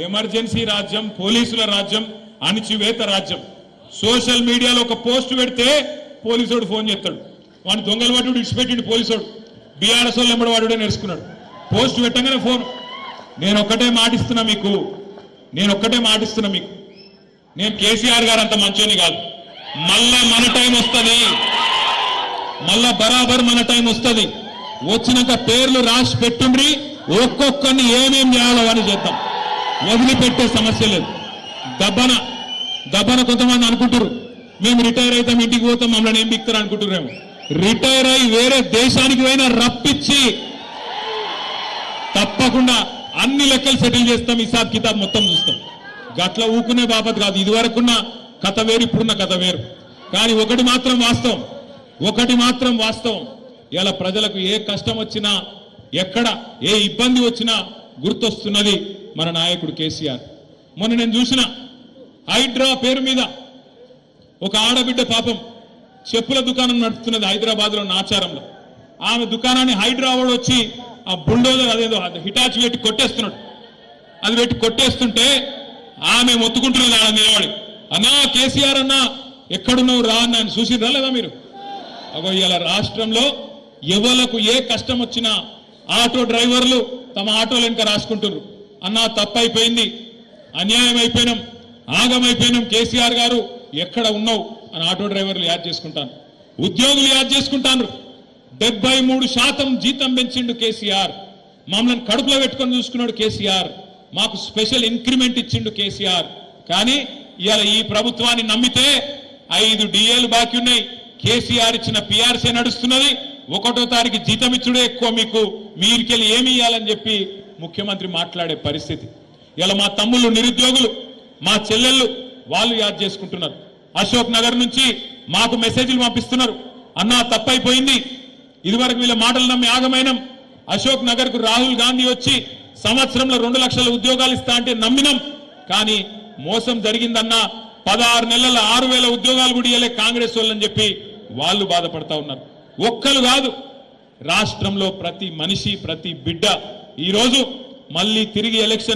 Emergency రాజ్యం, పోలీసుల రాజ్యం, అణిచివేత రాజ్యం. సోషల్ మీడియాలో ఒక పోస్ట్ పెడితే పోలీసుడు ఫోన్ చేస్తాడు, వాడిని దొంగలు వాడు ఇడిచిపెట్టిండు పోలీసుడు. బీఆర్ఎస్ వాళ్ళు ఎంబడి వాడుడే నేర్చుకున్నాడు. పోస్ట్ పెట్టగానే ఫోన్. నేను ఒక్కటే మాటిస్తున్నా మీకు, నేను కేసీఆర్ గారు అంత మంచోని కాదు. మళ్ళా మన టైం వస్తుంది, మళ్ళా బరాబర్ మన టైం వస్తుంది. వచ్చినాక పేర్లు రాసి పెట్టుండ్రి, ఒక్కొక్కరిని ఏమేం చేయాలో అని చేద్దాం. వదిలిపెట్టే సమస్య లేదు. దబ్బన కొంతమంది అనుకుంటారు మేము రిటైర్ అవుతాం, ఇంటికి పోతాం, మమ్మల్ని ఏం బిక్తారు అనుకుంటున్నారేమో. రిటైర్ అయి వేరే దేశానికి పోయినా రప్పించి తప్పకుండా అన్ని లెక్కలు సెటిల్ చేస్తాం, హిసాబ్ కితాబ్ మొత్తం చూస్తాం. గట్ల ఊకునే బాపత్ కాదు. ఇది వరకున్న కథ వేరు, ఇప్పుడున్న కథ వేరు. కానీ ఒకటి మాత్రం వాస్తవం, ఇలా ప్రజలకు ఏ కష్టం వచ్చినా, ఎక్కడ ఏ ఇబ్బంది వచ్చినా గుర్తొస్తున్నది మన నాయకుడు కేసీఆర్. మొన్న నేను చూసిన హైడ్రా పేరు మీద ఒక ఆడబిడ్డ పాపం చెప్పుల దుకాణం నడుస్తున్నది హైదరాబాద్లో నాచారంలో. ఆమె దుకాణాన్ని హైడ్రా వాడు వచ్చి ఆ బుల్డోజర్ అదేదో హిటాచి పెట్టి కొట్టేస్తున్నాడు. అది పెట్టి కొట్టేస్తుంటే ఆమె మొత్తుకుంటున్నది ఆడ నిలబడి, అన్నా కేసీఆర్ అన్నా ఎక్కడున్నావు రా అని ఆయన చూసిరా లేదా మీరు? అగో ఇలా రాష్ట్రంలో ఎవలకు ఏ కష్టం వచ్చినా ఆటో డ్రైవర్లు తమ ఆటోలు వెనుక రాసుకుంటున్నారు, అన్నా తప్పైపోయింది, అన్యాయం అయిపోయినాం, ఆగమైపోయినాం, కేసీఆర్ గారు ఎక్కడ ఉన్నావు అని ఆటో డ్రైవర్లు యాద్ చేసుకుంటాను, ఉద్యోగులు యాద్ చేసుకుంటాను. 73% జీతం పెంచిండు కేసీఆర్. మమ్మల్ని కడుపులో పెట్టుకొని చూసుకున్నాడు కేసీఆర్. మాకు స్పెషల్ ఇంక్రిమెంట్ ఇచ్చిండు కేసీఆర్. కానీ ఇవాళ ఈ ప్రభుత్వాన్ని నమ్మితే 5 డిఏలు బాకీ ఉన్నాయి. కేసీఆర్ ఇచ్చిన పిఆర్సీ నడుస్తున్నది. 1వ తారీఖు జీతం ఇచ్చుడే ఎక్కువ, మీకు మీరికెళ్ళి ఏమి ఇవ్వాలని చెప్పి ముఖ్యమంత్రి మాట్లాడే పరిస్థితి. ఇలా మా తమ్ముళ్ళు నిరుద్యోగులు, మా చెల్లెళ్ళు వాళ్ళు యాద్ చేసుకుంటున్నారు. అశోక్ నగర్ నుంచి మాకు మెసేజ్లు పంపిస్తున్నారు, అన్నా తప్పైపోయింది, ఇదివరకు వీళ్ళ మాటలు నమ్మి ఆగమైనం. అశోక్ నగర్ కు రాహుల్ గాంధీ వచ్చి సంవత్సరంలో 2 లక్షల ఉద్యోగాలు ఇస్తా అంటే నమ్మినం, కానీ మోసం జరిగిందన్నా. 16 నెలల 6,000 ఉద్యోగాలు కూడా ఇవ్వలే కాంగ్రెస్ వాళ్ళని చెప్పి వాళ్ళు బాధపడతా ఉన్నారు. ఒక్కరు కాదు, రాష్ట్రంలో ప్రతి మనిషి, ప్రతి బిడ్డ ఈరోజు మళ్ళీ తిరిగి ఎలక్షన్